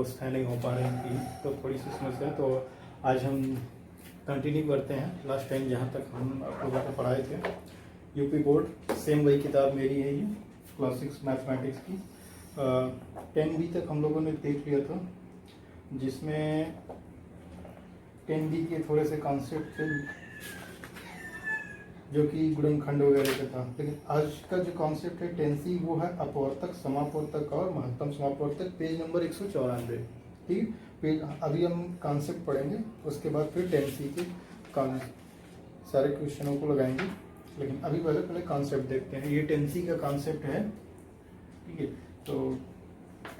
व्यवस्थाएं नहीं हो पा रही थी, तो थोड़ी सी समस्या। तो आज हम कंटिन्यू करते हैं लास्ट टाइम जहाँ तक हम आप लोगों को पढ़ाए थे। यूपी बोर्ड सेम वही किताब मेरी है, ये क्लास 6 मैथमेटिक्स की 10B तक हम लोगों ने देख लिया था, जिसमें 10B के थोड़े से कॉन्सेप्ट थे जो कि गुणनखंड वगैरह का था। लेकिन आज का जो कॉन्सेप्ट है 10C वो है अपवर्तक, समापवर्तक और महत्तम समापवर्तक, पेज नंबर 194। ठीक, पेज अभी हम कॉन्सेप्ट पढ़ेंगे, उसके बाद फिर 10C के सारे क्वेश्चनों को लगाएंगे। लेकिन अभी पहले कॉन्सेप्ट देखते हैं। ये 10C का कॉन्सेप्ट है, ठीक है। तो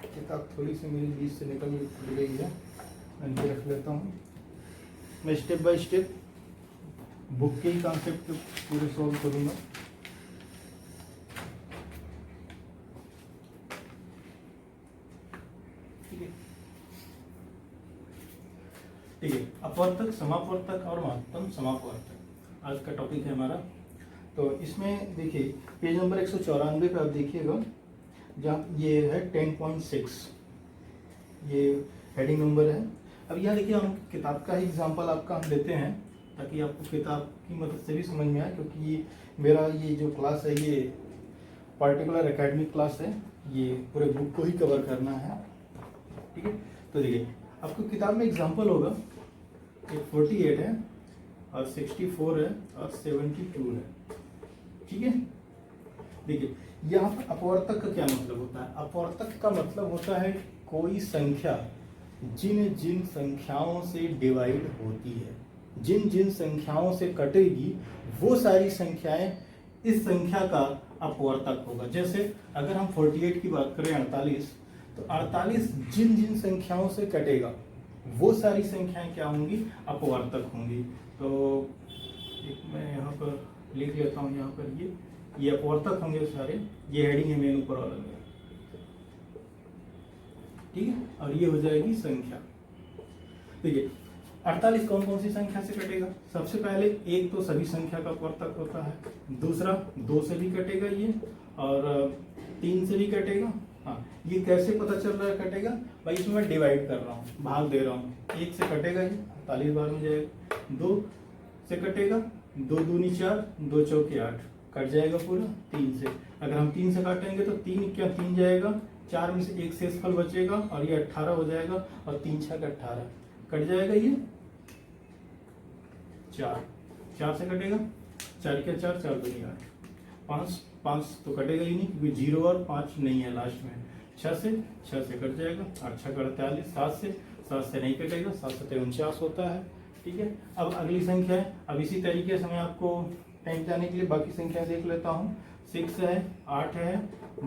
किताब थोड़ी सी मेरी बीच से निकल गई है, मैं रख लेता हूँ। मैं स्टेप बाय स्टेप बुक के ही कॉन्सेप्ट पूरे सॉल्व करूँगा। ठीक है, अपवर्तक, समापवर्तक और महत्तम समापवर्तक आज का टॉपिक है हमारा। तो इसमें देखिए पेज नंबर 194 पे आप देखिएगा, जहाँ ये है 10.6, ये हेडिंग नंबर है। अब यहाँ देखिए हम किताब का ही एग्जाम्पल आपका हम लेते हैं ताकि आपको किताब की मदद से भी समझ में आए, क्योंकि मेरा ये जो क्लास है ये पार्टिकुलर एकेडमिक क्लास है, ये पूरे बुक को ही कवर करना है। ठीक है, तो देखिए आपको किताब में एग्जाम्पल होगा, एक 48 है और 64 है और 72 है। ठीक है, देखिए यहाँ पर अपवर्तक का क्या मतलब होता है। अपवर्तक का मतलब होता है कोई संख्या जिन जिन संख्याओं से डिवाइड होती है, जिन जिन संख्याओं से कटेगी, वो सारी संख्याएं इस संख्या का अपवर्तक होगा। जैसे अगर हम 48 की बात करें 48, तो 48 जिन जिन संख्याओं से कटेगा वो सारी संख्याएं क्या होंगी, अपवर्तक होंगी। तो एक मैं यहाँ पर लिख लेता हूँ, यहाँ पर ये अपवर्तक होंगे सारे। ये हेडिंग है मेन ऊपर वाला में, ठीक है। और ये हो जाएगी संख्या। देखिए 48 कौन कौन सी संख्या से कटेगा। सबसे पहले एक तो सभी संख्या का अपवर्तक होता है, दूसरा 2 से भी कटेगा ये, और 3 से भी कटेगा। हाँ, ये कैसे पता चल रहा है कटेगा, भाई इसमें मैं डिवाइड कर रहा हूँ, भाग दे रहा हूँ। 1 से कटेगा ये 48 बार में जाएगा। 2 से कटेगा, 2 दूनी 4, 2 चौके 8, कट जाएगा पूरा। 3 से अगर हम 3 से काटेंगे तो 3 क्या 3 जाएगा, 4 में से एक शेषफल बचेगा और ये 18 हो जाएगा, और 3 6 18 कट जाएगा ये 4 से कटेगा, 4 क्या 4, 4 दूनी 8, 5 तो कटेगा ही नहीं क्योंकि 0 और 5 नहीं है लास्ट में। 6 से कट जाएगा, 8 6 48, 7 से नहीं कटेगा, 7 7 49 होता है। ठीक है, अब अगली संख्या है। अब इसी तरीके से मैं आपको टाइम जाने के लिए बाकी संख्या देख लेता हूँ। 6 है, 8 है,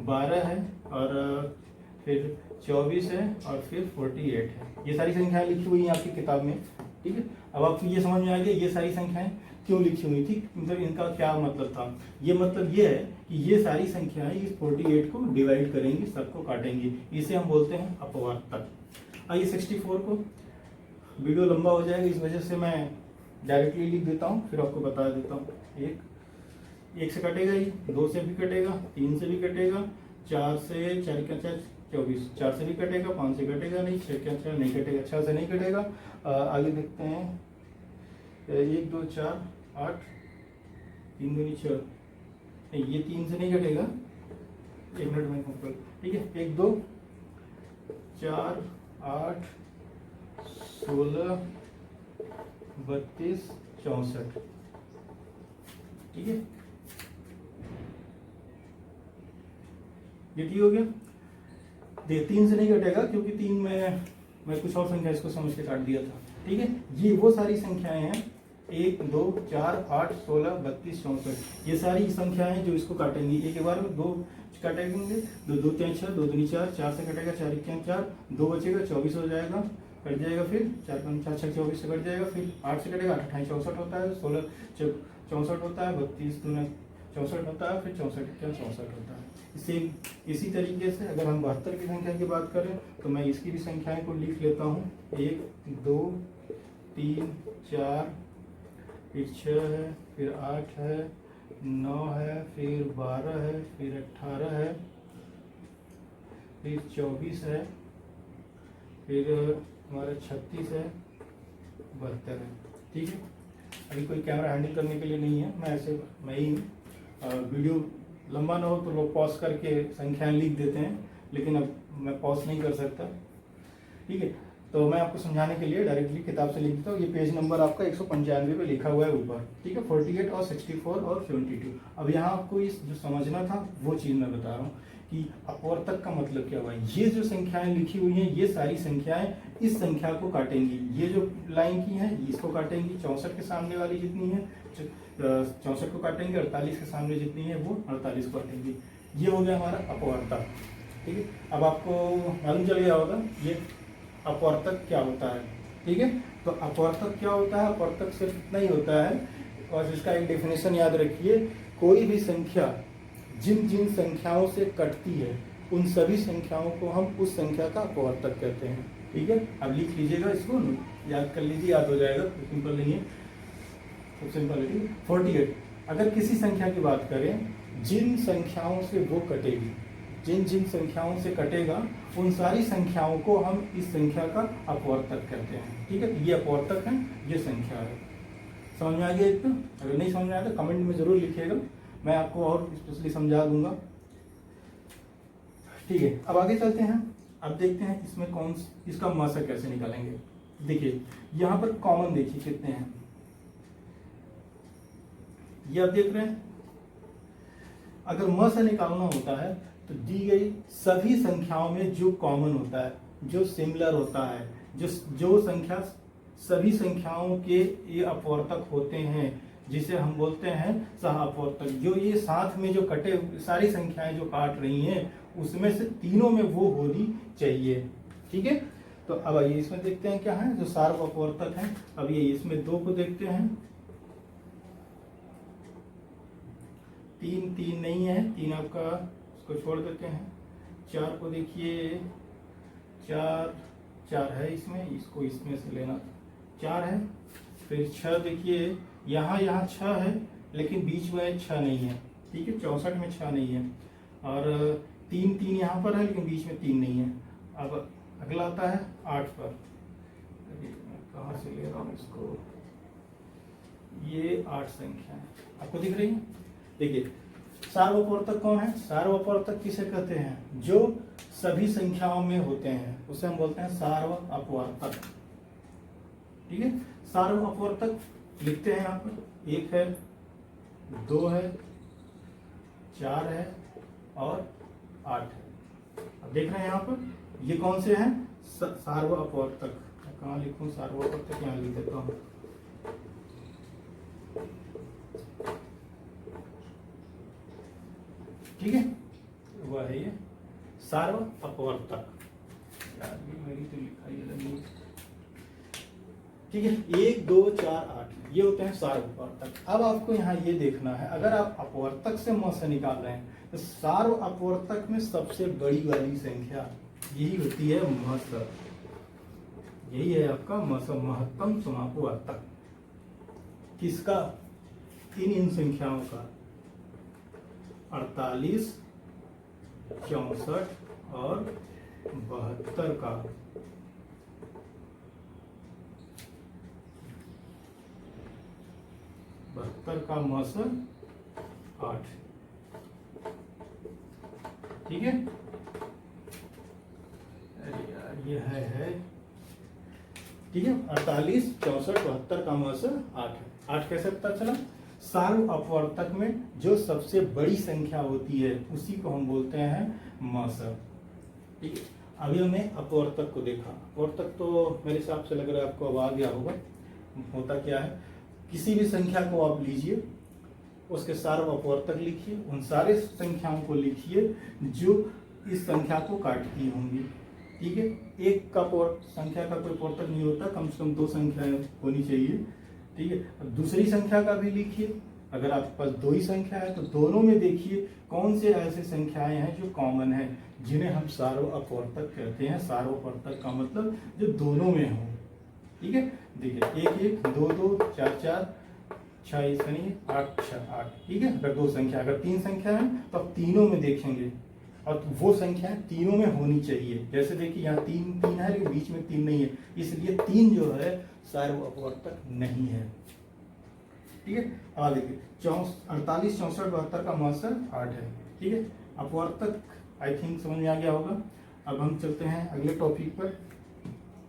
12 है, और फिर 24 है, और फिर 48 है। ये सारी संख्याएं लिखी हुई हैं आपकी किताब में। ठीक है, अब आपको ये समझ में आ गया ये सारी संख्याएं क्यों लिखी हुई थी, मतलब इनका क्या मतलब था। ये मतलब ये है कि ये सारी संख्याएं इस 48 को डिवाइड करेंगी, सबको काटेंगी, इसे हम बोलते हैं अपवर्तक। आइए 64 को, वीडियो लंबा हो जाएगा इस वजह से मैं डायरेक्टली लिख देता हूँ, फिर आपको बता देता हूँ। एक से कटेगा ही, 2 से भी कटेगा, 3 से भी कटेगा, 4 से 4 क्या 4 24, 4 से भी कटेगा, 5 से कटेगा नहीं, 6 क्या 6 नहीं कटेगा, 6 से नहीं कटेगा। आगे देखते हैं, 1 2 4 8, 3 दूनी 6, नहीं ये 3 से नहीं कटेगा, 1 मिनट में। ठीक है, 1 2 4 8 16 32 64। ठीक है, ये ठीक हो गया। देख 3 से नहीं कटेगा क्योंकि 3 में मैं कुछ और संख्या इसको समझ के काट दिया था। ठीक है, ये वो सारी संख्याएं हैं 1 2 4 8 16 32 64, ये सारी संख्याएं जो इसको काटेंगी। एक बार में 2 काटेंगे, 2 2 3 6, 2 दूनी 4, 4 से कटेगा, 4 1 4, 2 बचेगा, 24 हो जाएगा, कट जाएगा, फिर 4 5 4 6 24 से कट जाएगा, फिर 8 से कटेगा, 8 28 64 होता है, 16 64 होता है, 32 दूना 64 होता है, फिर 64 क्या 64 होता है। इसी तरीके से अगर हम 72 की संख्या की बात करें तो मैं इसकी भी संख्याएं को लिख लेता हूँ। 1 2 3 4, फिर 6 है, फिर 8 है, 9 है, फिर 12 है, फिर 18 है, फिर 24 है, फिर हमारा 36 है, 72 है। ठीक है, अभी कोई कैमरा हैंडल करने के लिए नहीं है, मैं ही वीडियो लंबा ना हो तो लोग पॉज करके संख्याएं लिख देते हैं, लेकिन अब मैं पॉज नहीं कर सकता। ठीक है, तो मैं आपको समझाने के लिए डायरेक्टली किताब से लिख देता हूँ। ये पेज नंबर आपका 195 पे लिखा हुआ है ऊपर। ठीक है, 48 और 64 और 72। अब यहाँ आपको इस जो समझना था वो चीज़ मैं बता रहा हूँ कि अपवर्तक का मतलब क्या हुआ। ये जो संख्याएं लिखी हुई हैं, ये सारी संख्याएं इस संख्या को काटेंगी। ये जो लाइन की है इसको काटेंगी, 64 के सामने वाली जितनी है 64 को काटेंगे, 48 के सामने जितनी है वो 48 को काटेंगी। ये हो गया हमारा अपवर्तक। ठीक है, अब आपको मालूम चल गया होगा ये अपवर्तक क्या होता है। ठीक है, तो अपवर्तक क्या होता है, अपवर्तक सिर्फ इतना ही होता है, और इसका एक डेफिनेशन याद रखिए, कोई भी संख्या जिन जिन संख्याओं से कटती है उन सभी संख्याओं को हम उस संख्या का अपवर्तक कहते हैं। ठीक है, अब लिख लीजिएगा, इसको याद कर लीजिए, याद हो जाएगा, सिंपल नहीं है, सब सिंपल है। 48, अगर किसी संख्या की बात करें, जिन संख्याओं से वो कटेगी, जिन जिन संख्याओं से कटेगा उन सारी संख्याओं को हम इस संख्या का अपवर्तक कहते हैं। ठीक है, ये अपवर्तक है, ये संख्या है। समझ में आ गया इतना? अगर नहीं समझ में आया तो कमेंट में जरूर लिखिएगा, मैं आपको और स्पेशली समझा दूंगा। ठीक है, अब आगे चलते हैं। अब देखते हैं इसमें इसका मासक कैसे निकालेंगे। देखिए यहाँ पर कॉमन देखिए कितने हैं, ये आप देख रहे हैं। अगर म से निकालना होता है तो दी गई सभी संख्याओं में जो कॉमन होता है, जो सिमिलर होता है, जो संख्या सभी संख्याओं के ये अपवर्तक होते हैं, जिसे हम बोलते हैं सह अपवर्तक। जो ये साथ में जो कटे सारी संख्याएं जो काट रही हैं उसमें से तीनों में वो होनी चाहिए। ठीक है, तो अब आइए इसमें देखते हैं क्या है जो सार्व अपवर्तक है। अब ये इसमें 2 को देखते हैं, 3 नहीं है, 3 आपका इसको छोड़ देते हैं। 4 को देखिए, 4 है इसमें, इसको इसमें से लेना, 4 है। फिर 6 देखिए, यहाँ 6 है लेकिन बीच में 6 नहीं है। ठीक है, 64 में 6 नहीं है। और 3 यहाँ पर है लेकिन बीच में 3 नहीं है। अब अगला आता है 8 पर, कहाँ से ले रहा हूँ इसको, ये 8 संख्या है, आपको दिख रही है। देखिए सार्वपवर्तक कौन है, सार्वपवर्तक किसे कहते हैं, जो सभी संख्याओं में होते हैं उसे हम बोलते हैं सार्व अपवर्तक। ठीक है, सार्व अपवर्तक लिखते हैं यहाँ पर, 1 है, 2 है, 4 है और 8 है। अब देख रहे हैं यहाँ पर ये कौन से हैं, सार्व अपवर्तक। कहाँ लिखूं सार्व अपवर्तक, यहाँ लिख देता हूँ। ठीक है, वह है ये सार्व अपवर्तक। यार ये मेरी तो लिखाई अलग नहीं। ठीक है, 1 2 4 8 ये होते हैं सार्व अपवर्तक। अब आपको यहाँ ये देखना है, अगर आप अपवर्तक से म से निकाल रहे हैं तो सार्व अपवर्तक में सबसे बड़ी वाली संख्या यही होती है म स। यही है आपका म स, महत्तम समापवर्तक। किसका, इन संख्याओं का, 48, 64 और 72 का। का मस 8। ठीक है, अरे यार ये है ठीक है, 48, 64, 72 का मस 8 है। 8 कैसे पता चला, सार्व अपवर्तक में जो सबसे बड़ी संख्या होती है उसी को हम बोलते हैं मस। ठीक है, अभी हमने अपवर्तक को देखा। अपवर्तक तो मेरे हिसाब से लग रहा है आपको अब आ गया होगा। होता क्या है, किसी भी संख्या को आप लीजिए, उसके सार्व अपवर्तक लिखिए, उन सारे संख्याओं को लिखिए जो इस संख्या को काटती होंगी। ठीक है, एक का संख्या का कोई अपवर्तक नहीं होता, कम से कम 2 संख्याएं होनी चाहिए। ठीक है, अब दूसरी संख्या का भी लिखिए। अगर आपके पास 2 ही संख्या है तो दोनों में देखिए कौन से ऐसे संख्याएं हैं जो कॉमन है, जिन्हें हम सार्व अपवर्तक कहते हैं। सार्व अपवर्तक का मतलब जो दोनों में हो। ठीक है, देखिए 1 1 2 2 4 4 6 इसका नहीं 8 6 8। ठीक है, अगर 2 संख्या, अगर 3 संख्या है तो आप तीनों में देखेंगे और वो संख्याएं तीनों में होनी चाहिए। जैसे देखिए यहाँ 3 3 है लेकिन बीच में 3 नहीं है, इसलिए 3 जो है सार्वअपवर्तक नहीं है। ठीक है, आगे देखिए 48 64 72 का मौसर 8 है। ठीक है, अपवर्तक आई थिंक समझ में आ गया होगा। अब हम चलते हैं अगले टॉपिक पर।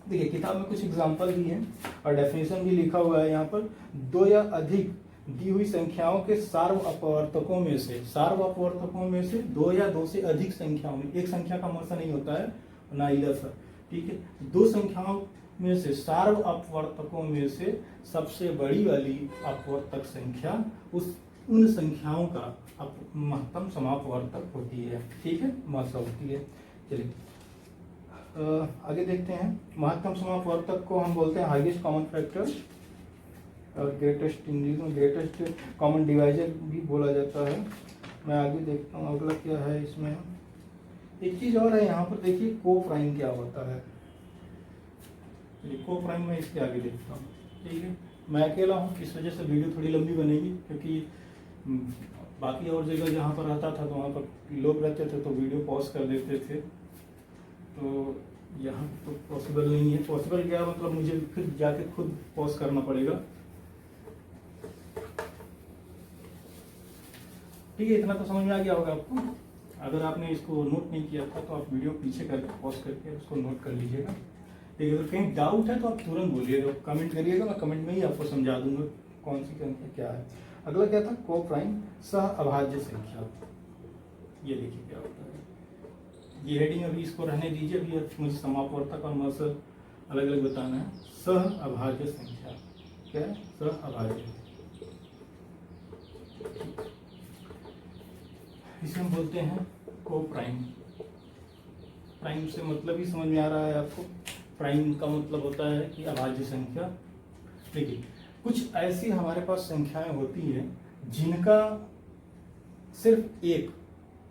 देखिए किताब में कुछ एग्जाम्पल भी हैं और डेफिनेशन भी लिखा हुआ है यहाँ पर। 2 या अधिक दी हुई संख्याओं के सार्वअपवर्तकों में से, सार्वअपवर्तकों में से 2 या 2 से अधिक संख्याओं में, एक संख्या का मौसा नहीं होता है ना ही लसा। ठीक है, 2 संख्याओं में से सार्वअपवर्तकों में से सबसे बड़ी वाली अपवर्तक संख्या उन संख्याओं का महत्तम समापवर्तक होती है। ठीक है, मौसा होती है। चलिए आगे देखते हैं। महत्तम समापवर्तक को हम बोलते हैं हाईएस्ट कॉमन फैक्टर और ग्रेटेस्ट, इंग्लिश में ग्रेटेस्ट कॉमन डिवाइजर भी बोला जाता है। मैं आगे देखता हूँ अगला क्या है इसमें। एक चीज और है यहाँ पर, देखिए को प्राइम क्या होता है। को प्राइम में इसके आगे देखता हूँ। ठीक है, मैं अकेला हूँ, इस वजह से वीडियो थोड़ी लंबी बनेगी, क्योंकि बाकी और जगह जहाँ पर रहता था तो वहाँ पर लोग रहते थे तो वीडियो पॉज कर देते थे, तो यहाँ तो पॉसिबल नहीं है। पॉसिबल क्या मतलब मुझे फिर जाके खुद पॉज करना पड़ेगा। ठीक है, इतना तो समझ में आ गया होगा आपको। अगर आपने इसको नोट नहीं किया था तो आप वीडियो पीछे करके पॉज करके उसको नोट कर लीजिएगा। ठीक है, अगर कहीं डाउट है तो आप तुरंत बोलिएगा, कमेंट करिएगा, मैं कमेंट में ही आपको समझा दूंगा कौन सी संख्या क्या है। अगला क्या था, को प्राइम सह अभाज्य संख्या। ये देखिए क्या होता है, ये हेडिंग अभी इसको रहने दीजिए, अभी मुझे समापवर्तक और मौसर अलग अलग बताना है। सह अभाज्य संख्या क्या है, सह अभाज्य, इसे हम बोलते हैं को प्राइम। प्राइम से मतलब ही समझ में आ रहा है आपको। प्राइम का मतलब होता है कि अभाज्य संख्या। देखिए कुछ ऐसी हमारे पास संख्याएं होती हैं जिनका सिर्फ एक,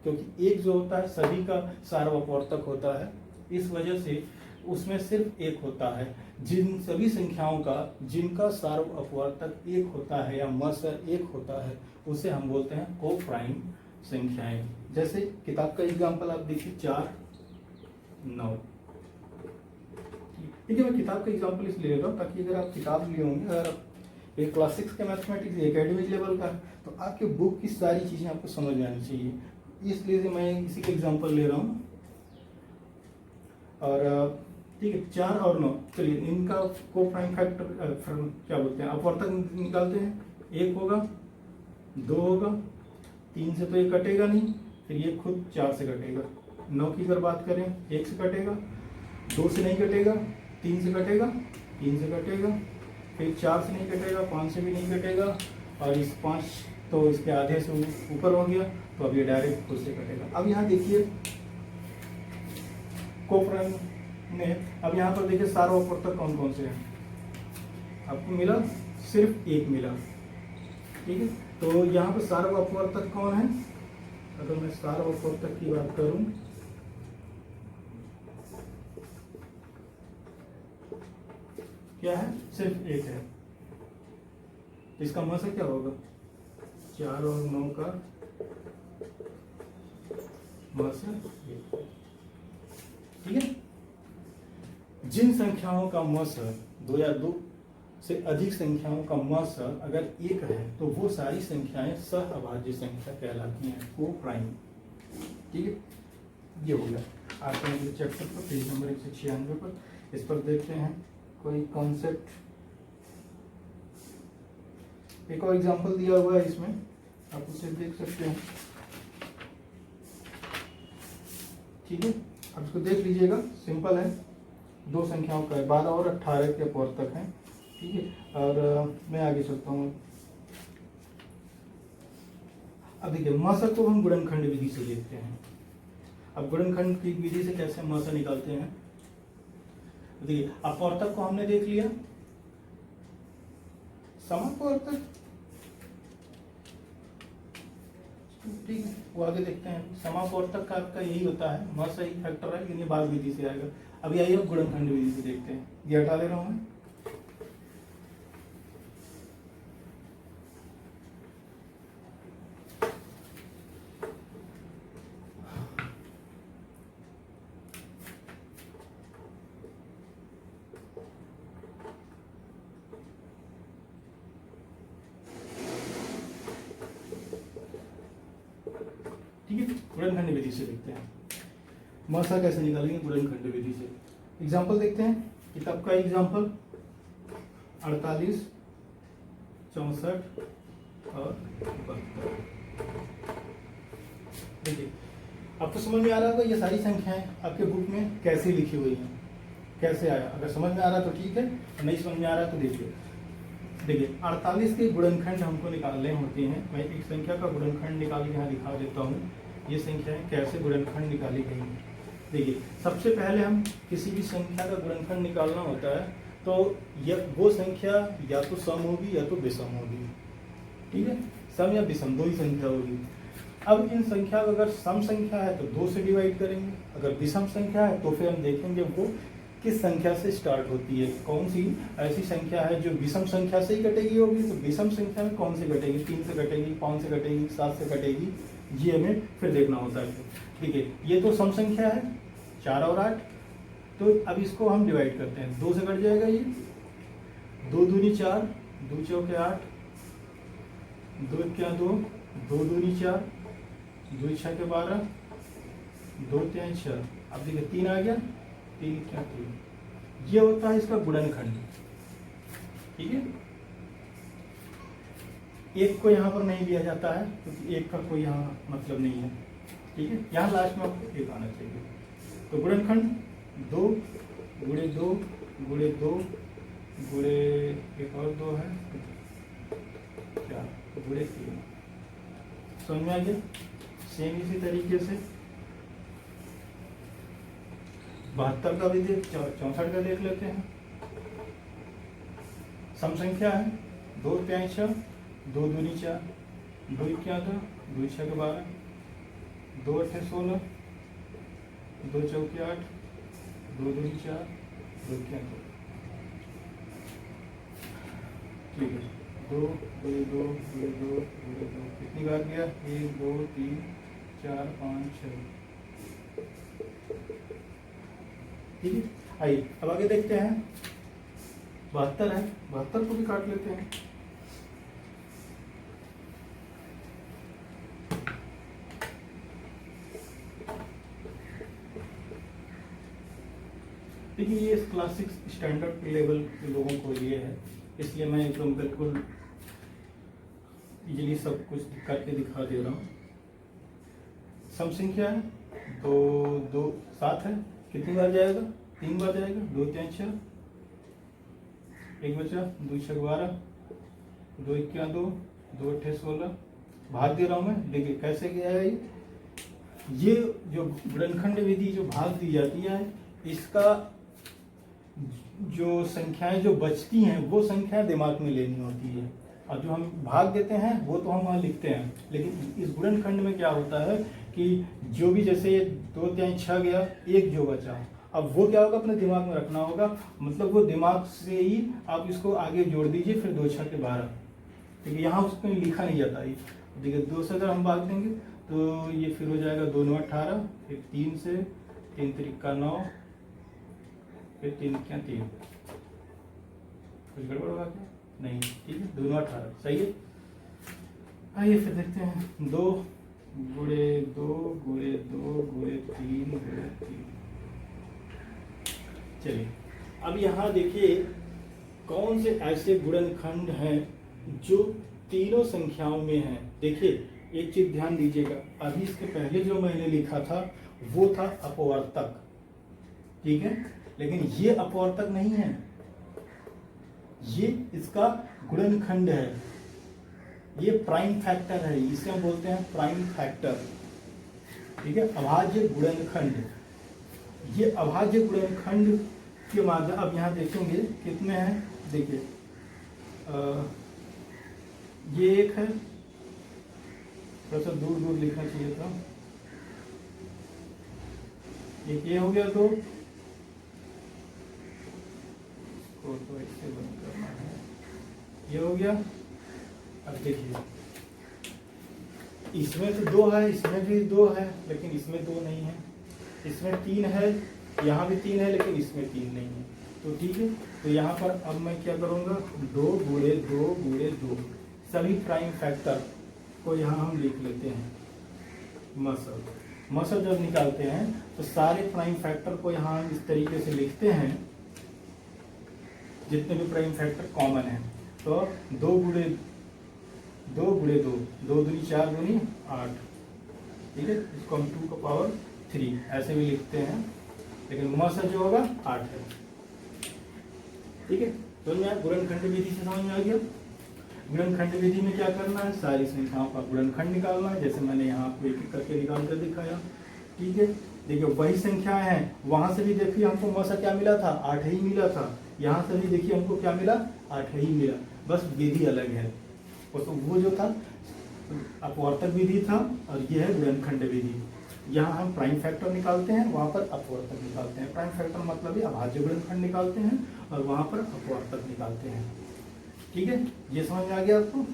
क्योंकि एक जो होता है सभी का सार्वअपवर्तक होता है, इस वजह से उसमें सिर्फ एक होता है। जिन सभी संख्याओं का जिनका सार्वअपवर्तक एक होता है या मौसर एक होता है, उसे हम बोलते हैं को प्राइम संख्याएं। जैसे किताब का एग्जाम्पल आप देखिए 4 9। ठीक है, मैं किताब का एग्जाम्पल इसलिए ले रहा हूँ ताकि अगर आप किताब लिए होंगे, अगर आप एक क्लास 6 का मैथमेटिक्स एकेडमिक लेवल का, तो आपके बुक की सारी चीजें आपको समझ में आनी चाहिए, इसलिए से मैं इसी का एग्जाम्पल ले रहा हूँ। और ठीक है, 4 और 9, चलिए इनका को प्राइम फैक्टर क्या बोलते हैं, अपवर्तक निकालते हैं। 1 होगा, 2 होगा, 3 से तो ये कटेगा नहीं, फिर ये खुद 4 से कटेगा। 9 की अगर बात करें 1 से कटेगा, 2 से नहीं कटेगा, 3 से कटेगा, 3 से कटेगा, फिर 4 से नहीं कटेगा, 5 से भी नहीं कटेगा, और इस 5 तो इसके आधे से ऊपर हो गया, तो अब ये डायरेक्ट खुद से कटेगा। अब यहाँ देखिए को प्राइम में, अब यहाँ पर देखिए सार्वअपवर्तक कौन कौन से हैं, आपको मिला सिर्फ एक मिला। ठीक है, तो यहाँ पर सार्वअपवर्तक कौन है, अगर मैं सार्वअपवर्तक की बात करूं, क्या है, सिर्फ एक है, इसका मौसा क्या होगा, 4 और 9 का मौसा। ठीक है, जिन संख्याओं का मौसा 2 या 2 से अधिक संख्याओं का मौसा अगर एक है तो वो सारी संख्याएं सह अभाज्य संख्या कहलाती हैं, को प्राइम। ठीक है, ये हो गया आपके चैप्टर पर, पेज नंबर 196 पर। इस पर देखते हैं कोई कॉन्सेप्ट। एक और एग्जांपल दिया हुआ है इसमें, आप उसे देख सकते हैं। ठीक है, अब इसको देख लीजिएगा, सिंपल है, 2 संख्याओं का है, 12 और 18 के अपवर्तक हैं। ठीक है, और मैं आगे चलता हूँ। अब देखिए मौसा को हम गुणनखंड विधि से देखते हैं। अब गुणनखंड की विधि से कैसे मौसा निकालते हैं, देखिए अपवर्तक को हमने देख लिया, समापवर्तक ठीक है वो आगे देखते हैं। समापवर्तक का आपका यही होता है, मौसा ही फैक्टर है, लेकिन ये भाग विधि से आएगा। अब यही गुणनखंड विधि से देखते हैं, ये हटा ले रहा हूं मैं। ठीक है, गुणनखंड विधि से लिखते हैं। मसा कैसे निकालेंगे गुणनखंड विधि से। एग्जाम्पल देखते हैं, किताब का एग्जाम्पल 48, 64 और 72। देखिए आपको समझ में आ रहा होगा ये सारी संख्याएं आपके बुक में कैसे लिखी हुई हैं, कैसे आया। अगर समझ में आ रहा तो ठीक है, नहीं समझ में आ रहा तो देखिए। 48 के गुणनखंड हमको निकालने होते हैं। मैं एक संख्या का गुणनखंड निकाल के यहाँ दिखा देता हूँ, ये संख्याएं कैसे गुणनखंड निकाली गई हैं। देखिए सबसे पहले हम किसी भी संख्या का गुणनखंड निकालना होता है तो वो संख्या या तो सम होगी या तो विषम होगी, ठीक है, सम या विषम दो ही संख्या होगी। अब इन संख्या को अगर सम संख्या है तो 2 से डिवाइड करेंगे, अगर विषम संख्या है तो फिर हम देखेंगे वो किस संख्या से स्टार्ट होती है, कौन सी ऐसी संख्या है जो विषम संख्या से ही कटेगी होगी, तो विषम संख्या में कौन से कटेगी, 3 से कटेगी, 5 से कटेगी, 7 से कटेगी, ये हमें फिर देखना होता है। देखिए ये तो सम संख्या है 4 और 8, तो अब इसको हम डिवाइड करते हैं, 2 से कट जाएगा ये, 2 दूनी 4, 2 चौके 8, 2 क्या 2, 2 दूनी 4, 2 छः के 12, 2 3 6। अब देखिए 3 आ गया, 3 क्या 3, ये होता है इसका गुणनखंड, ठीक है। एक को यहाँ पर नहीं लिया जाता है क्योंकि एक का कोई यहाँ मतलब नहीं है, ठीक है, यहाँ लास्ट में आपको एक आना चाहिए। तो गुणनखंड 2 गुणे 2 गुणे 2 गुणे एक और 2 है 4 गुणे 3। समझ में आ गया। सेम इसी तरीके से 72 का भी 64 का देख लेते हैं। सम संख्या है 2 3 6, 2 दूनी 4, 2 क्या था, 2 6 के 12, 2 8 16, 2 चौके 8, 2 दूनी 4, 2 क्या 2, ठीक है। 2 गुणे 2 गुणे 2 गुणे 2 कितनी बार गया, 1 2 3 4 5 6, ठीक है। आइए अब आगे देखते हैं, 72 है, 72 को भी काट लेते हैं। देखिए ये क्लास 6 स्टैंडर्ड लेवल के लोगों के लिए है, इसलिए मैं एकदम बिल्कुल इजीली सब कुछ करके दिखा दे रहा हूँ। सम संख्या है 2 7 है, कितनी बार जाएगा, 3 बार जाएगा, 2 3 6, 1 बचा, 2 6 12, 2 क्या 2, 2 8 16, भाग दे रहा हूँ मैं। देखिए कैसे किया है ये जो गुणनखंड विधि जो भाग दी जाती है, इसका जो संख्याएं जो बचती हैं वो संख्याएं दिमाग में लेनी होती है, और जो हम भाग देते हैं वो तो हम वहाँ लिखते हैं। लेकिन इस गुणनखंड में क्या होता है कि जो भी जैसे 2 3 6 गया, एक जो बचा, अब वो क्या होगा अपने दिमाग में रखना होगा, मतलब वो दिमाग से ही आप इसको आगे जोड़ दीजिए, फिर 2 6 के 12, ठीक है। यहाँ उसको लिखा नहीं जाता है। देखिए 2 से अगर हम भाग देंगे तो ये फिर हो जाएगा 2 9 18, फिर 3 से 3 3 9, फिर 3 क्या 3, कुछ गड़बड़ होगा क्या, नहीं, ठीक है, 2 9 18 सही है। आइए फिर देखते हैं 2 गुणे 2 गुणे 2 गुणे 3 गुणे 3। चलिए अब यहाँ देखिए कौन से ऐसे गुणनखंड हैं जो तीनों संख्याओं में हैं। देखिए एक चीज ध्यान दीजिएगा, अभी इसके पहले जो मैंने लिखा था वो था अपवर्तक, ठीक है, लेकिन ये अपवर्तक नहीं है, ये इसका गुणनखंड है, ये प्राइम फैक्टर है, इसे हम बोलते हैं प्राइम फैक्टर, ठीक है, अभाज्य गुणनखंड। ये अभाज्य गुणनखंड के माध्यम अब यहाँ देखेंगे कितने हैं। देखिए ये एक है, थोड़ा सा दूर दूर लिखना चाहिए था, एक ये हो गया 2, तो इससे बंद करना है, ये हो गया। अब देखिए इसमें तो 2 है, इसमें भी 2 है, लेकिन इसमें 2 नहीं है, इसमें 3 है, यहाँ भी 3 है, लेकिन इसमें 3 नहीं है, तो ठीक है। तो यहाँ पर अब मैं क्या करूँगा, 2 गुणे 2 गुणे 2 सभी प्राइम फैक्टर को यहाँ हम लिख लेते हैं, मसल। मसल जब निकालते हैं तो सारे प्राइम फैक्टर को यहाँ इस तरीके से लिखते हैं, जितने भी प्राइम फैक्टर कॉमन है। तो 2 गुणे 2 गुणे 2, 2 दूनी 4 दूनी 8, ठीक है। इसको हम 2 का पावर 3 ऐसे भी लिखते हैं, लेकिन मसल जो होगा 8 है, ठीक है। तो मैं गुणनखंड विधि से समझ में आ गया। गुणनखंड विधि में क्या करना है, सारी संख्याओं का गुणनखंड निकालना है, जैसे मैंने यहाँ आपको एक एक करके निकाल कर दिखाया, ठीक है। देखिए वही संख्याएं हैं, वहां से भी देखिए हमको मौसा क्या मिला था, 8 ही मिला था। यहाँ से भी देखिए हमको क्या मिला, 8 ही मिला, बस विधि अलग है। तो वो जो था अपवर्तक विधि था, और ये है गुणनखंड विधि। यहाँ हम प्राइम फैक्टर निकालते हैं, वहाँ पर अपवर्तक निकालते हैं। प्राइम फैक्टर मतलब अभाज्य गुणनखंड निकालते हैं, और वहाँ पर अपवर्तक निकालते हैं, ठीक है। ये समझ में आ गया आपको,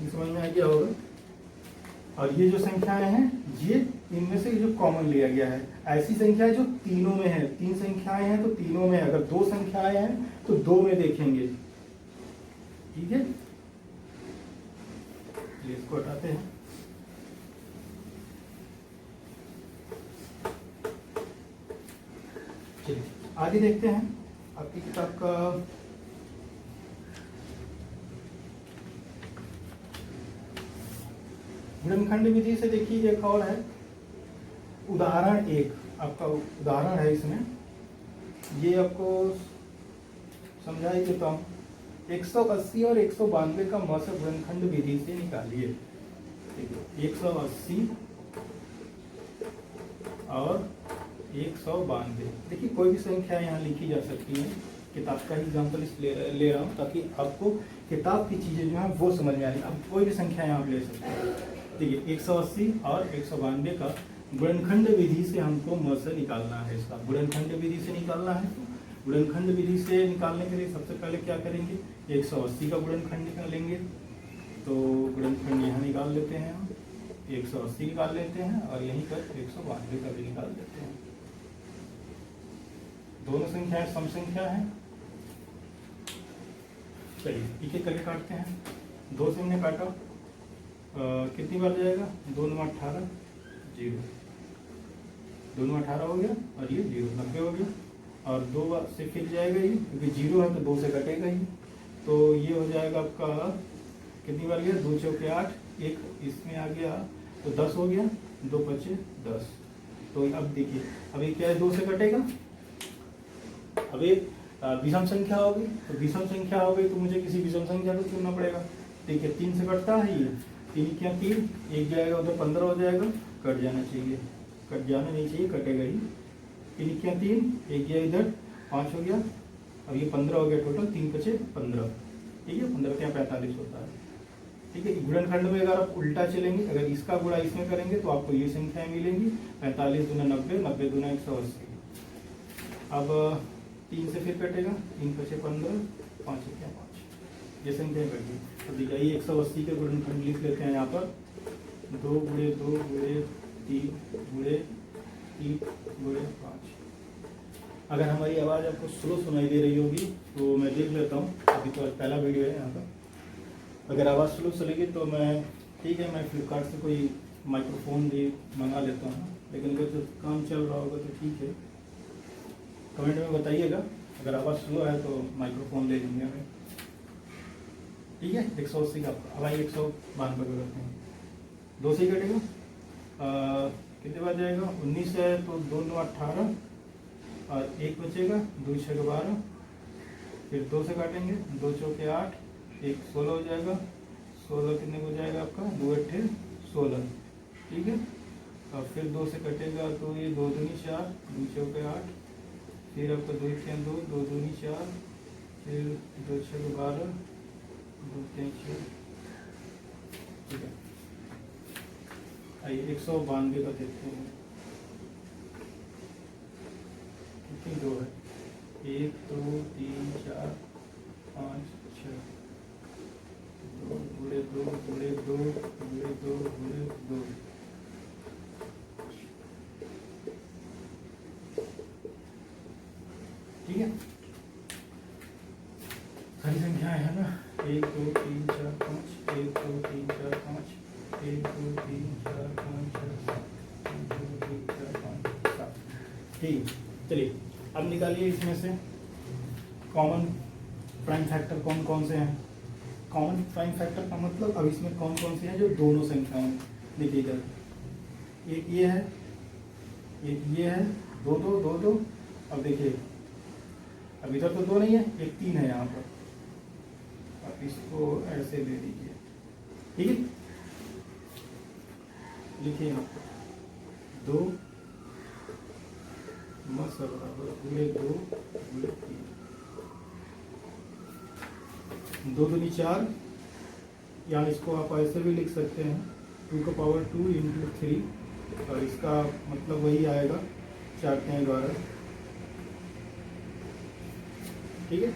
समझ में आ गया होगा। और ये जो संख्याएं हैं, ये इनमें से जो कॉमन लिया गया है, ऐसी संख्या जो तीनों में है। 3 संख्याएं हैं तो तीनों में, अगर 2 संख्याएं हैं तो 2 में देखेंगे, ठीक है। इसको हटाते हैं। चलिए आगे देखते हैं आपकी किताब का गुणनखंड विधि से। देखिए एक और है उदाहरण 1, आपका उदाहरण है इसमें, ये आपको समझाई देता हूँ। 180 और 192 का मौसम गुणनखंड विधि से निकालिए। 180 और 192, देखिए कोई भी संख्या यहाँ लिखी जा सकती है। किताब का एग्जाम्पल ले रहा हूँ ताकि आपको किताब की चीजें जो है वो समझ में आ रही है। अब कोई भी संख्या यहाँ आप ले सकते हैं। देखिए 180 और 192 का गुणनखंड विधि से हमको मौसा निकालना है। इसका गुणनखंड विधि से निकालना है। गुणनखंड विधि से निकालने के लिए सबसे पहले क्या करेंगे, 180 का गुणनखंड निकालेंगे। तो गुणनखंड यहाँ निकाल लेते हैं हम, 180 निकाल लेते हैं, और यहीं पर 192 का भी निकाल देते हैं। दोनों संख्याएं सम संख्या है। चलिए एक एक करके काटते हैं। 2 से हमने काटा, कितनी बार जाएगा, 2 9 18, 0, 2 9 18 हो गया, और ये 0 90 हो गया। और 2 बार से फिर जाएगा ये, क्योंकि 0 है तो 2 से कटेगा ही। तो ये हो जाएगा आपका, कितनी बार गया, 2 चौके 8, एक इसमें आ गया तो 10 हो गया, 2 5 10। तो अब देखिए, अब ये क्या है, 2 से कटेगा। अब एक विषम संख्या होगी, तो विषम संख्या हो गई तो मुझे किसी विषम संख्या को चुनना पड़ेगा। देखिए 3 से कटता है, ये 3 क्या 3, एक जाएगा उधर 15 हो जाएगा, कट जाना चाहिए, कट जाना नहीं चाहिए, कटेगा ही। 3 क्या 3, एक गया इधर 5 हो गया, अब ये 15 हो गया टोटल, 3 5 15, ठीक है। 15 क्या 45 होता है, ठीक है। गुणनखंड में अगर आप उल्टा चलेंगे, अगर इसका गुणा इसमें करेंगे तो आपको ये संख्याएं मिलेंगी, 45 दूना 90, 90 दूना 180। अब 3 से फिर कटेगा, 3 5 15, 5 क्या 5, ये संख्याएं कट गई। तो देखिए 180 के गुणनखंड लिख लेते हैं यहाँ पर, 2 गुणे 2 गुणे 3 गुणे 3 गुणे 5। अगर हमारी आवाज़ आपको स्लो सुनाई दे रही होगी तो मैं देख लेता हूँ, अभी तो पहला वीडियो है यहाँ पर। अगर आवाज़ स्लो चलेगी तो मैं, ठीक है, मैं फ्लिपकार्ट से कोई माइक्रोफोन भी मंगा लेता हूँ, लेकिन अगर तो काम चल रहा होगा तो ठीक है। कमेंट में बताइएगा, अगर आवाज़ स्लो है तो माइक्रोफोन ले लेंगे हमें, ठीक है। 180 का अब आइए 192 का करते हैं। 2 से कटेगा, कितने बार जाएगा, 19 है तो 2 9 18, और 1 बचेगा, 2 6 12, फिर 2 से काटेंगे, 2 चौके 8, 1 16 हो जाएगा, 16 कितने को जाएगा आपका, 2 8 16, ठीक है। और फिर 2 से कटेगा तो ये 2 दूनी 4, 2 चौके 8, फिर आपका 2 3 2, 2 दूनी 4, फिर 2 6 12, 2 3 6, ठीक है। आइए 192 का देखते हैं, कितनी 2 है, 1 2 3 4 5 6, 2 गुणे 2 गुणे 2 गुणे 2 गुणे 2, ठीक है। सारी संख्याएं है ना, 1 2 3 4 5, 1 2 3 4 5, 1 2 3 4 5 6 1 2 3 4 5 7। ठीक, चलिए अब निकालिए इसमें से कॉमन प्राइम फैक्टर कौन कौन से हैं। कॉमन प्राइम फैक्टर का मतलब अब इसमें कौन कौन से हैं जो दोनों संख्याओं में। देखिए इधर एक ये है, एक ये है, दो दो दो दो। अब देखिए अब इधर तो 2 नहीं है, एक 3 है यहाँ पर। अब इसको ऐसे दे दीजिए, ठीक है। लिखिए यहाँ पर 2 मस बराबर गुणे 2 गुणे 3, 2 दूनी 4, या इसको आप ऐसे भी लिख सकते हैं 2 का पावर 2 इंटू 3, और इसका मतलब वही आएगा 4 के 12, ठीक है।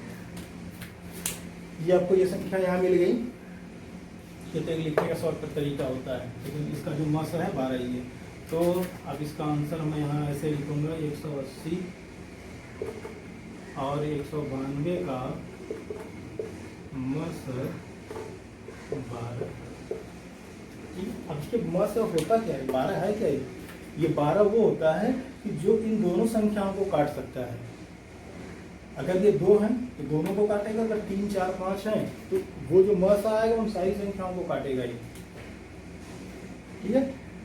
ये आपको ये संख्या यहाँ मिल गई। ये तो एक लिखने का शॉर्टकट तरीका होता है, लेकिन इसका जो मस है 12 ही है। तो अब इसका आंसर मैं यहाँ ऐसे लिखूंगा 180 और 192 का मस 12। अब इसके मस होता क्या है, 12 है क्या ये 12 वो होता है कि जो इन दोनों संख्याओं को काट सकता है। अगर ये 2 हैं तो दोनों को काटेगा, अगर 3 4 5 हैं तो वो जो मस आएगा उन सारी संख्याओं को काटेगा ये, ठीक है।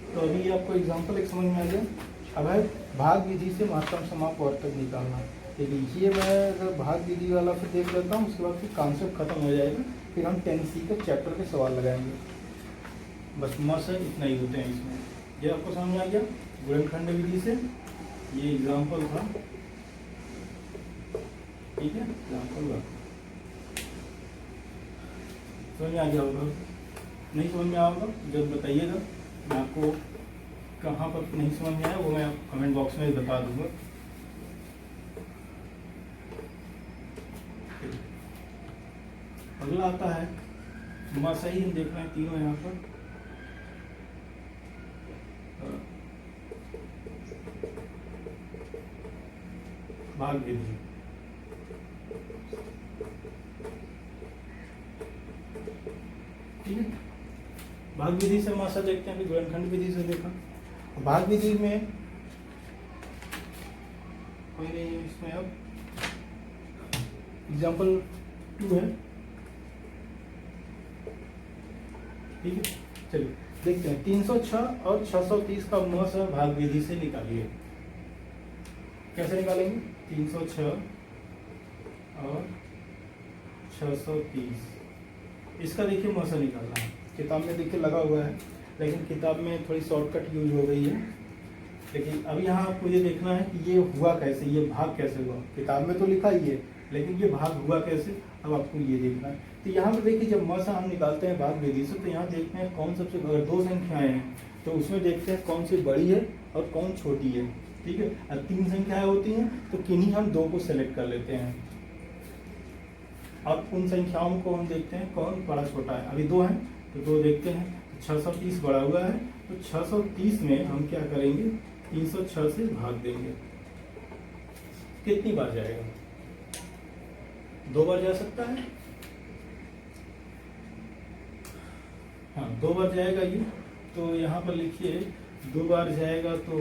तो अभी आपको एग्जांपल एक समझ में आ गया। अब है भाग विधि से मात्रम समाप्त वर्तक निकालना। देखिए ये मैं अगर भाग विधि वाला फिर देख लेता हूँ, उसके बाद फिर कॉन्सेप्ट खत्म हो जाएगा, फिर हम 10C के चैप्टर के सवाल लगाएंगे। बस मस है इतना ही होते हैं इसमें। ये आपको समझ में आ गया गुणनखंड विधि से। ये एग्जाम्पल था, ठीक है, एग्जाम्पल हुआ। समझ में आ गया होगा, नहीं समझ में आओगा जब बताइएगा, मैं आपको कहाँ पर नहीं समझ में आया वो मैं कमेंट बॉक्स में बता दूंगा। अगला आता है मस ही हम देख रहे हैं तीनों यहाँ पर। भाग विधि, ठीक है। भाग विधि से मासा देखते हैं, गुणनखंड विधि से देखा। भाग विधि में कोई नहीं है इसमें। अब एग्जाम्पल 2 है, ठीक है। चलिए देखते हैं 306 और 630 का मस भाग विधि से निकालिए। कैसे निकालेंगे 306 और 630, इसका देखिए मस निकालना है। किताब में देखिए लगा हुआ है, लेकिन किताब में थोड़ी शॉर्टकट यूज हो गई है। लेकिन अब यहाँ आपको ये देखना है कि ये हुआ कैसे, ये भाग कैसे हुआ। किताब में तो लिखा ही है, लेकिन ये भाग हुआ कैसे, अब आपको ये देखना है। तो यहाँ पर देखिए जब मस हम निकालते हैं भाग विधि से, तो यहाँ देखते हैं कौन सबसे, अगर 2 संख्याएं हैं तो उसमें देखते हैं कौन सी बड़ी है और कौन छोटी है, ठीक है। अब 3 संख्याएं होती हैं तो किन्हीं हम 2 को सेलेक्ट कर लेते हैं। अब उन संख्याओं को हम देखते हैं कौन बड़ा छोटा है। अभी 2 हैं तो 2 देखते हैं, 630 बड़ा हुआ है तो 630 में हम क्या करेंगे 306 से भाग देंगे। कितनी बार जाएगा, 2 बार जा सकता है, हाँ 2 बार जाएगा ये। तो यहाँ पर लिखिए 2 बार जाएगा तो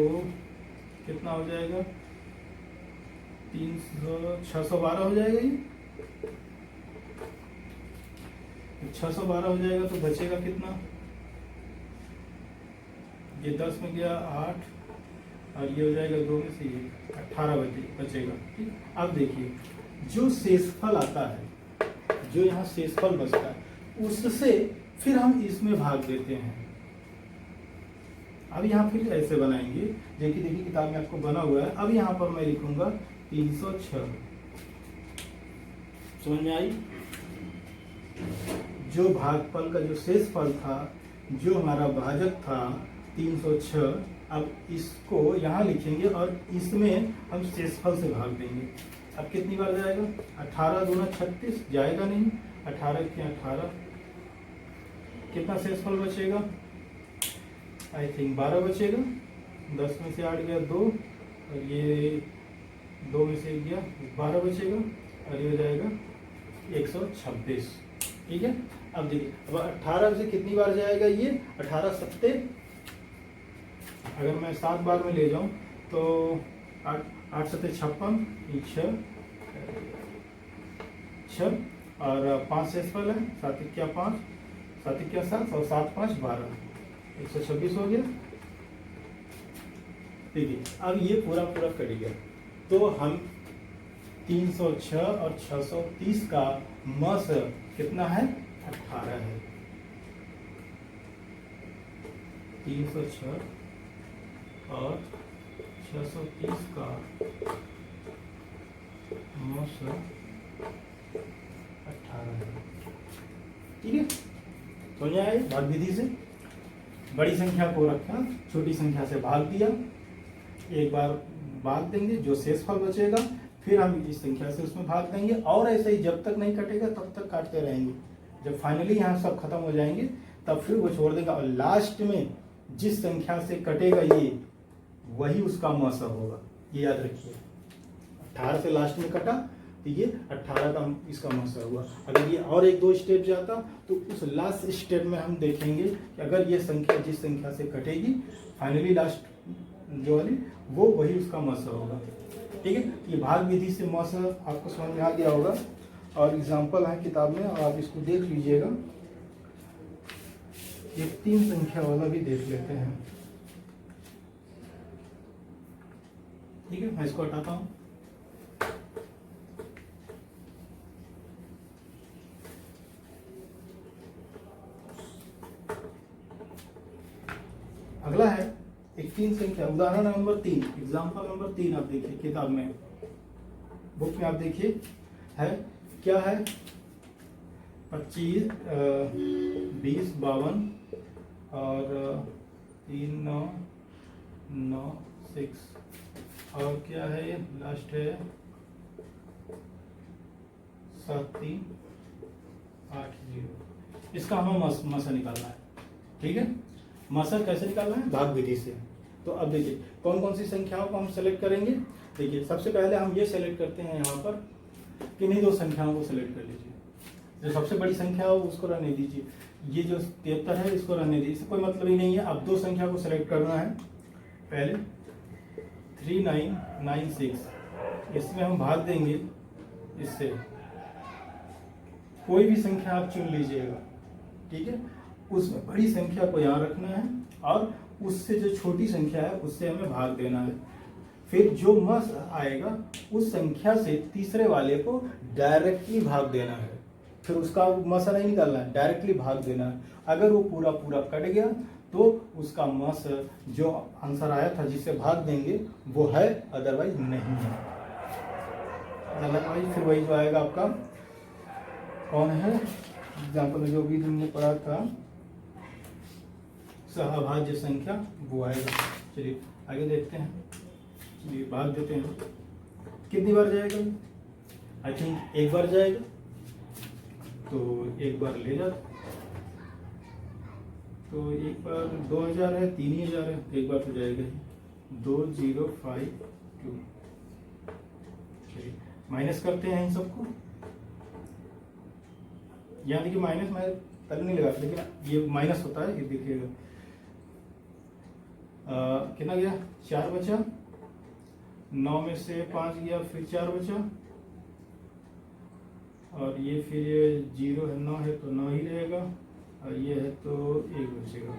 कितना हो जाएगा 612 हो जाएगा ये। 612 हो जाएगा तो बचेगा कितना, ये 10 में गया 8 और ये हो जाएगा 2 में से 18 बचेगा, ठीक। अब देखिए जो शेषफल आता है, जो यहाँ शेषफल बचता है उससे फिर हम इसमें भाग देते हैं। अब यहाँ फिर ऐसे बनाएंगे, देखिए किताब में आपको बना हुआ है। अब यहाँ पर मैं लिखूंगा 306, समझ में आई। जो भागफल का जो शेषफल था, जो हमारा भाजक था 306, अब इसको यहाँ लिखेंगे और इसमें हम शेषफल से भाग देंगे। अब कितनी बार जाएगा 18 दूना 36 जाएगा नहीं, 18 के 18, कितना शेषफल बचेगा, आई थिंक 12 बचेगा। 10 में से 8 गया 2 और ये 2 में से गया 12 बचेगा और ये हो जाएगा 126, ठीक है। अब देखिए, अब 18 से कितनी बार जाएगा ये, 18 सत्ते, अगर मैं 7 बार में ले जाऊं तो 8 सत्ते 56, 6 और 5 शेष फल है, 7 क्या 5, 7 क्या 7 और 7 5 12, 126 हो गया। देखिए अब ये पूरा पूरा कट गया, तो हम 306 और 630 का मस कितना है, 18 है। 306 और 630 का मस 18 है। ठीक है, समझ आए भाग विधि से। बड़ी संख्या को रखा, छोटी संख्या से भाग दिया, एक बार भाग देंगे, जो शेषफल बचेगा फिर हम इस संख्या से उसमें भाग देंगे, और ऐसे ही जब तक नहीं कटेगा तब तक काटते रहेंगे। जब फाइनली यहाँ सब खत्म हो जाएंगे तब फिर वो छोड़ देगा, और लास्ट में जिस संख्या से कटेगा ये, वही उसका मौसम होगा। ये याद रखिए, 18 से लास्ट में कटा तो ये 18 का इसका मौसम हुआ। अगर ये और 1-2 स्टेप जाता तो उस लास्ट स्टेप में हम देखेंगे कि अगर ये संख्या जिस संख्या से कटेगी फाइनली लास्ट जो वाली, वो वही उसका मौसम होगा। ठीक है, ये भाग विधि से मौसम आपको समझ में आ गया होगा, और एग्जाम्पल है किताब में, और आप इसको देख लीजिएगा। ये 3 संख्या वाला भी देख लेते हैं। ठीक है, मैं इसको हटाता हूं। अगला है एक 3 संख्या, उदाहरण नंबर 3, एग्जाम्पल नंबर 3 आप देखिए किताब में, बुक में आप देखिए है क्या है, 25, 20, 52 और 3, 9, 9, 6 और क्या है ये लास्ट है 7, 3, 8, 0। इसका हमें मसा निकालना है। ठीक है, मसा कैसे निकालना है, भाग विधि से। तो अब देखिए कौन कौन सी संख्याओं को हम सेलेक्ट करेंगे। देखिए सबसे पहले हम ये सेलेक्ट करते हैं यहाँ पर, किन्हीं 2 संख्याओं को सेलेक्ट कर लीजिए। जो सबसे बड़ी संख्या हो उसको रहने दीजिए, ये जो 73 है इसको रहने दीजिए, इससे कोई मतलब ही नहीं है। अब 2 संख्या को सेलेक्ट करना है। पहले 3996, इसमें हम भाग देंगे इससे, कोई भी संख्या आप चुन लीजिएगा। ठीक है, उसमें बड़ी संख्या को यहाँ रखना है, और उससे जो छोटी संख्या है उससे हमें भाग देना है। फिर जो मस आएगा उस संख्या से तीसरे वाले को डायरेक्टली भाग देना है। फिर उसका मसा नहीं निकालना है, डायरेक्टली भाग देना है। अगर वो पूरा पूरा कट गया तो उसका मस जो आंसर आया था जिससे भाग देंगे वो है, अदरवाइज नहीं है। अदरवाइज फिर वही जो आएगा आपका कौन है, एग्जाम्पल में जो भी तुमने पढ़ा था सहभाज्य संख्या, वो आएगा। चलिए आगे देखते हैं, चलिए भाग देते हैं। कितनी बार जाएगा, आई थिंक एक बार जाएगा, तो एक बार ले जा, तो एक बार 2000 है, 3000 है, एक बार तो जाएगा ही, 2052। चलिए माइनस करते हैं इन सबको। यहाँ देखिए माइनस मैं पहले नहीं लगा, लेकिन ये माइनस होता है, ये देखिएगा कितना गया, 4 बचा, 9 में से 5 गया, फिर 4 बचा, और ये फिर ये 0 है, 9 है तो 9 ही रहेगा, और ये है तो 1 बचेगा।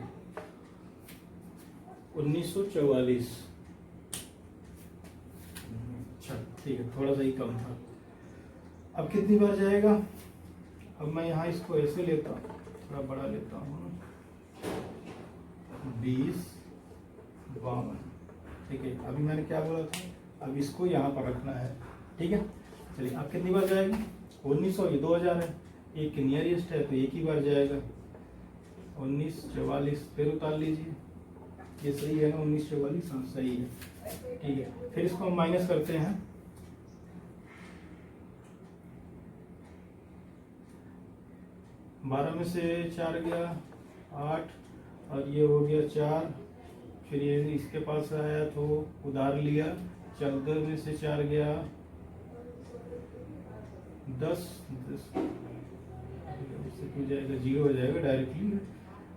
1944। अच्छा ठीक है, थोड़ा सा ही कम था। अब कितनी बार जाएगा, अब मैं यहाँ इसको ऐसे लेता हूँ, थोड़ा बड़ा लेता हूँ, 20, 52। ठीक है, अभी मैंने क्या बोला था, अब इसको यहाँ पर रखना है। ठीक है, चलिए अब कितनी बार जाएगा, 1900, ये 2000 है, एक नियरेस्ट है तो एक ही बार जाएगा, 1944 फिर उतार लीजिए, ये सही है ना, 1944, हाँ सही है। ठीक है, फिर इसको हम माइनस करते हैं, बारह में से 4 गया 8, और ये हो गया 4, फिर ये इसके पास आया तो उधार लिया, 14 में से 4 गया 10, इससे टू जाएगा 0 हो जाएगा डायरेक्टली।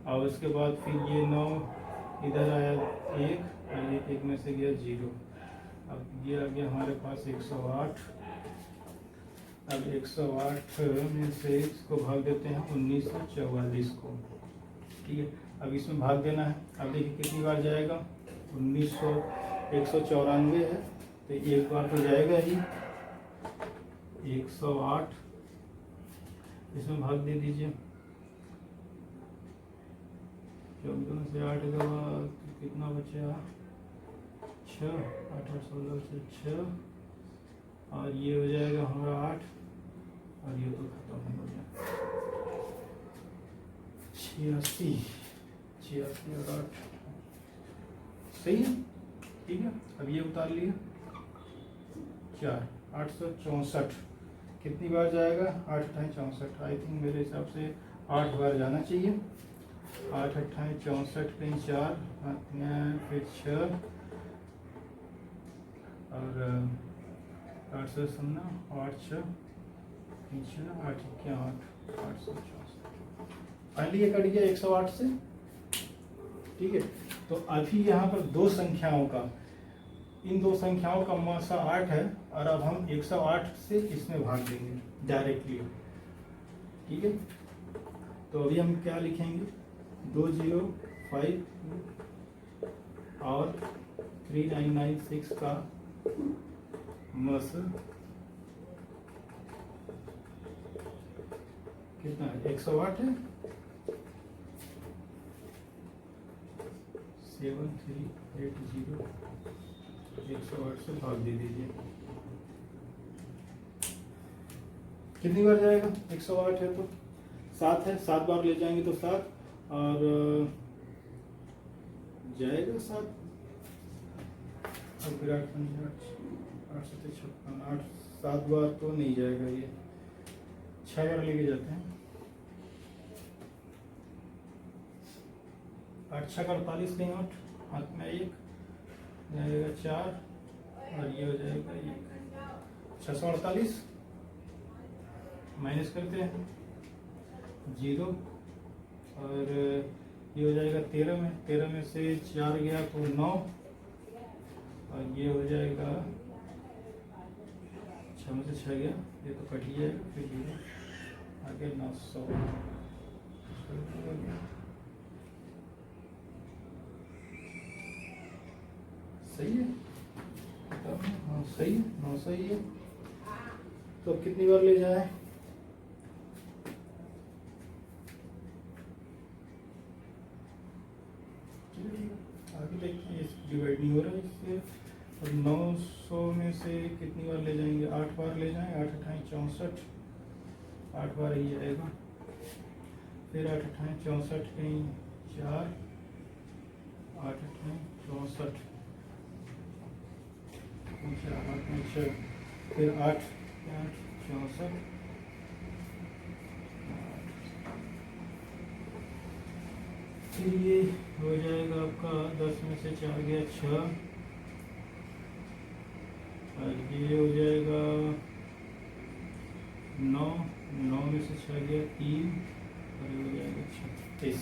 और उसके बाद फिर ये 9 इधर आया 1 और ये 1 में से गया 0। अब ये आ गया हमारे पास 108। अब 108 में से इसको भाग देते हैं 1944 को, ठीक है। अब इसमें भाग देना है। अब देखिए कितनी बार जाएगा, 194 है तो एक बार तो जाएगा ही। 108 इसमें भाग दे दीजिए, 14 से 8 का बाद कितना बचा, 6, 8 और 16 से 6, और ये हो जाएगा हमारा 8 और ये तो खत्म हो गया। 86 और 8 सही है, ठीक है। अब ये उतार लिया 4, 864 कितनी बार जाएगा, 8 × 64। आई थिंक मेरे हिसाब से 8 बार जाना चाहिए। 8 × 64 कहीं 4 फिर 6 और 8 से 8 6 8 क्या 864 फाइनली ये कट गया 108 से, ठीक है। तो अभी यहाँ पर दो संख्याओं का, इन दो संख्याओं का मौसा 8 है और अब हम 108 से इसमें भाग देंगे डायरेक्टली, ठीक है। तो अभी हम क्या लिखेंगे, 205 और 3996 का मौसा कितना है, 108 है। 7380 108 से भाग दे दीजिए, कितनी बार जाएगा, 108 है तो 7 है, 7 बार ले जाएंगे तो 7 और जाएगा 7 और फिर 8 से 56 8 7 बार तो नहीं जाएगा, ये 6 बार लेके जाते हैं। 8 6 का 48 नहीं, 8 हाथ में 1 जाएगा 4 और ये हो जाएगा 1, 648 माइनस करते हैं 0 और ये हो जाएगा 13 में से 4 गया तो 9 और ये हो जाएगा 6 में से 6 गया, ये तो कट ही जाएगा, फिर 0 आगे 900 सही है। हाँ सही है, 900 ही है। तो कितनी बार ले जाए, आगे देखते हैं, डिवाइड नहीं हो रहा है इससे। और 900 में से कितनी बार ले जाएंगे, 8 बार ले जाएं, 8 × 64 8 बार ही आएगा, फिर 8 × 64 कहीं 4 8 × 64 फिर 8 64 फिर ये हो जाएगा आपका 10 में से 4 गया 6 और ये हो जाएगा 9 में से 6 गया 3 और ये हो जाएगा 36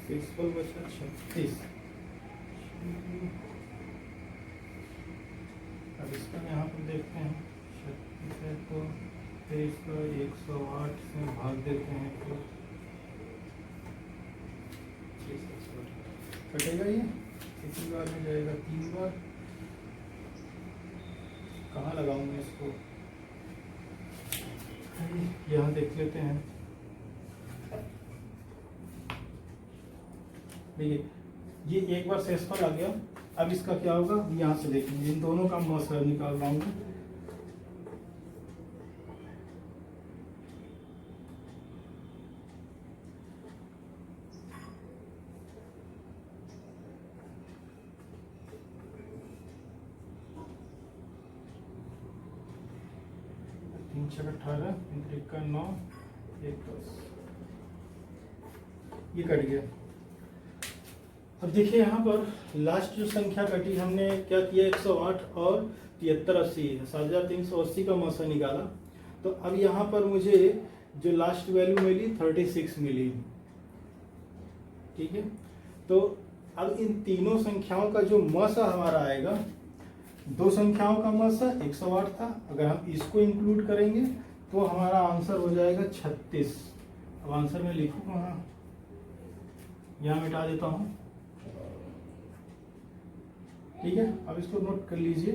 6 बचा 36। अब इसका यहाँ पर देखते हैं 36 है तो फिर इसका 108 से भाग देते हैं तो कटेगा, ये कितनी बार में जाएगा, 3 बार। कहाँ लगाऊंगा इसको, यहाँ देख लेते हैं। देखिए ये एक बार शेषफल आ गया, अब इसका क्या होगा यहाँ से देखेंगे, इन दोनों का मौसा निकाल लाऊंगा। तीन 6 18 3 का 9 1 10 ये कट गया। अब देखिए यहाँ पर लास्ट जो संख्या कटी, हमने क्या किया, 108 और 7380 7380 का मौसा निकाला। तो अब यहाँ पर मुझे जो लास्ट वैल्यू मिली 36 मिली, ठीक है। तो अब इन तीनों संख्याओं का जो मसा हमारा आएगा, दो संख्याओं का मसा 108 था, अगर हम इसको इंक्लूड करेंगे तो हमारा आंसर हो जाएगा 36। अब आंसर में लिखूँ कहाँ, यहाँ मिटा देता हूँ, ठीक है। अब इसको नोट कर लीजिए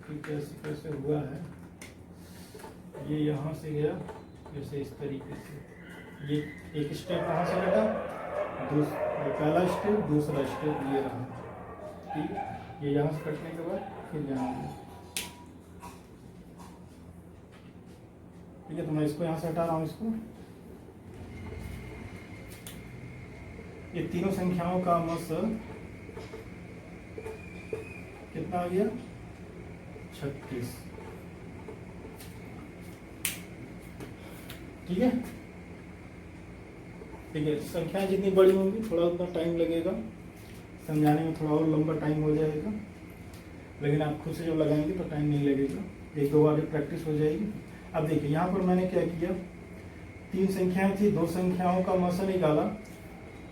कि कैसे कैसे हुआ है। ये यहाँ से गया जैसे इस तरीके से, ये एक स्टेप कहाँ से लगा, पहला स्टेप, दूसरा स्टेप ये रहा, ठीक है। ये यहाँ से कटने के बाद फिर यहाँ, ठीक है। तो मैं इसको यहाँ से हटा रहा हूँ, इसको, ये तीनों संख्याओं का मस कितना आ गया, 36, ठीक है। ठीक है, संख्याएं जितनी बड़ी होंगी थोड़ा उतना टाइम लगेगा समझाने में, थोड़ा और लंबा टाइम हो जाएगा, लेकिन आप खुद से जब लगाएंगे तो टाइम नहीं लगेगा, एक दो बार प्रैक्टिस हो जाएगी। अब देखिए यहाँ पर मैंने क्या किया, तीन संख्याएं थी, दो संख्याओं का मसा निकाला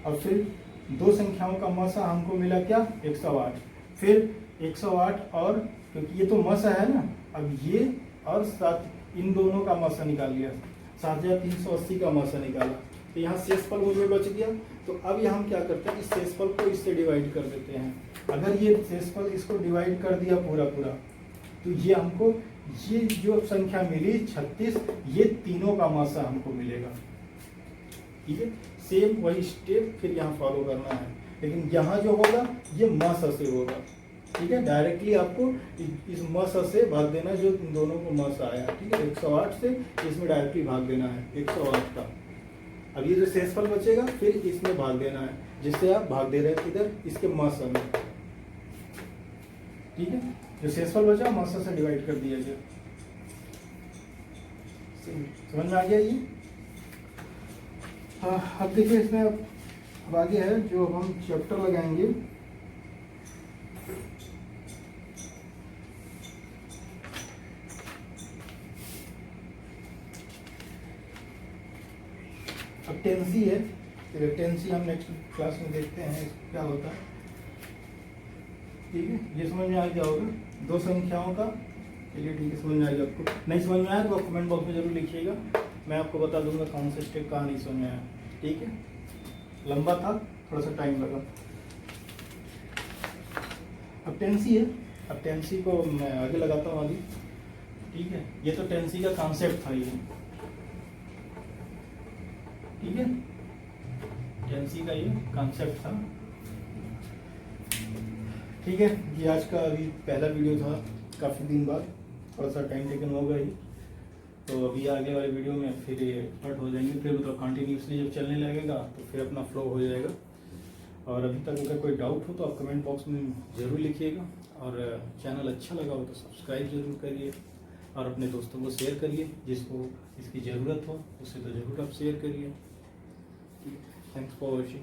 और फिर दो संख्याओं का मसा हमको मिला क्या, 108। फिर 108 और क्योंकि ये तो मसा है ना, अब ये और साथ इन दोनों का मसा निकाल लिया, 7380 का मसा निकाला, तो यहाँ शेषफल मुझे बच गया। तो अब यहाँ हम क्या करते हैं, इस शेषफल को इससे डिवाइड कर देते हैं। अगर ये शेषफल इसको डिवाइड कर दिया पूरा पूरा, तो ये हमको ये जो संख्या मिली 36, ये तीनों का मसा हमको मिलेगा, ठीक है। सेम वही स्टेप फिर यहाँ फॉलो करना है, लेकिन यहाँ जो होगा ये मसा से होगा, ठीक है। डायरेक्टली आपको इस मसा से भाग देना जो इन दोनों को मसा आया, ठीक है। 108 से इसमें डायरेक्टली भाग देना है 108 का। अब ये जो शेषफल बचेगा फिर इसमें भाग देना है, जिससे आप भाग दे रहे हैं इधर इसके मसा में, ठीक है। जो शेषफल बचा मसा से डिवाइड कर दिया गया, समझ में आ गया ये। हाँ, अब देखिए इसमें अब आगे है जो हम चैप्टर लगाएंगे, अब टेंसी है, टेंसी हम नेक्स्ट क्लास में देखते हैं क्या होता है, ठीक है। ये समझ में आ गया होगा दो संख्याओं का, चलिए ठीक है, समझ में आ गया आपको। नहीं समझ में आया तो आप कमेंट बॉक्स में जरूर लिखिएगा, मैं आपको बता दूंगा कौन सा स्टेप कहाँ नहीं समझ में आया, ठीक है। लंबा था, थोड़ा सा टाइम लगा। अब टेंसी है, अब टेंसी को मैं आगे लगाता हूँ आगे, ठीक है। ये तो टेंसी का कॉन्सेप्ट था ये, ठीक है, टेंसी का ये कॉन्सेप्ट था, ठीक है। ये आज का अभी पहला वीडियो था, काफ़ी दिन बाद, थोड़ा सा टाइम टेकन होगा ही, तो अभी आगे वाले वीडियो में फिर एक्सपर्ट हो जाएंगे, फिर तो कंटिन्यूसली जब चलने लगेगा तो फिर अपना फ्लो हो जाएगा। और अभी तक अगर कोई डाउट हो तो आप कमेंट बॉक्स में ज़रूर लिखिएगा, और चैनल अच्छा लगा हो तो सब्सक्राइब जरूर करिए, और अपने दोस्तों को शेयर करिए, जिसको इसकी ज़रूरत हो उससे तो ज़रूर आप शेयर करिए। Thanks for watching.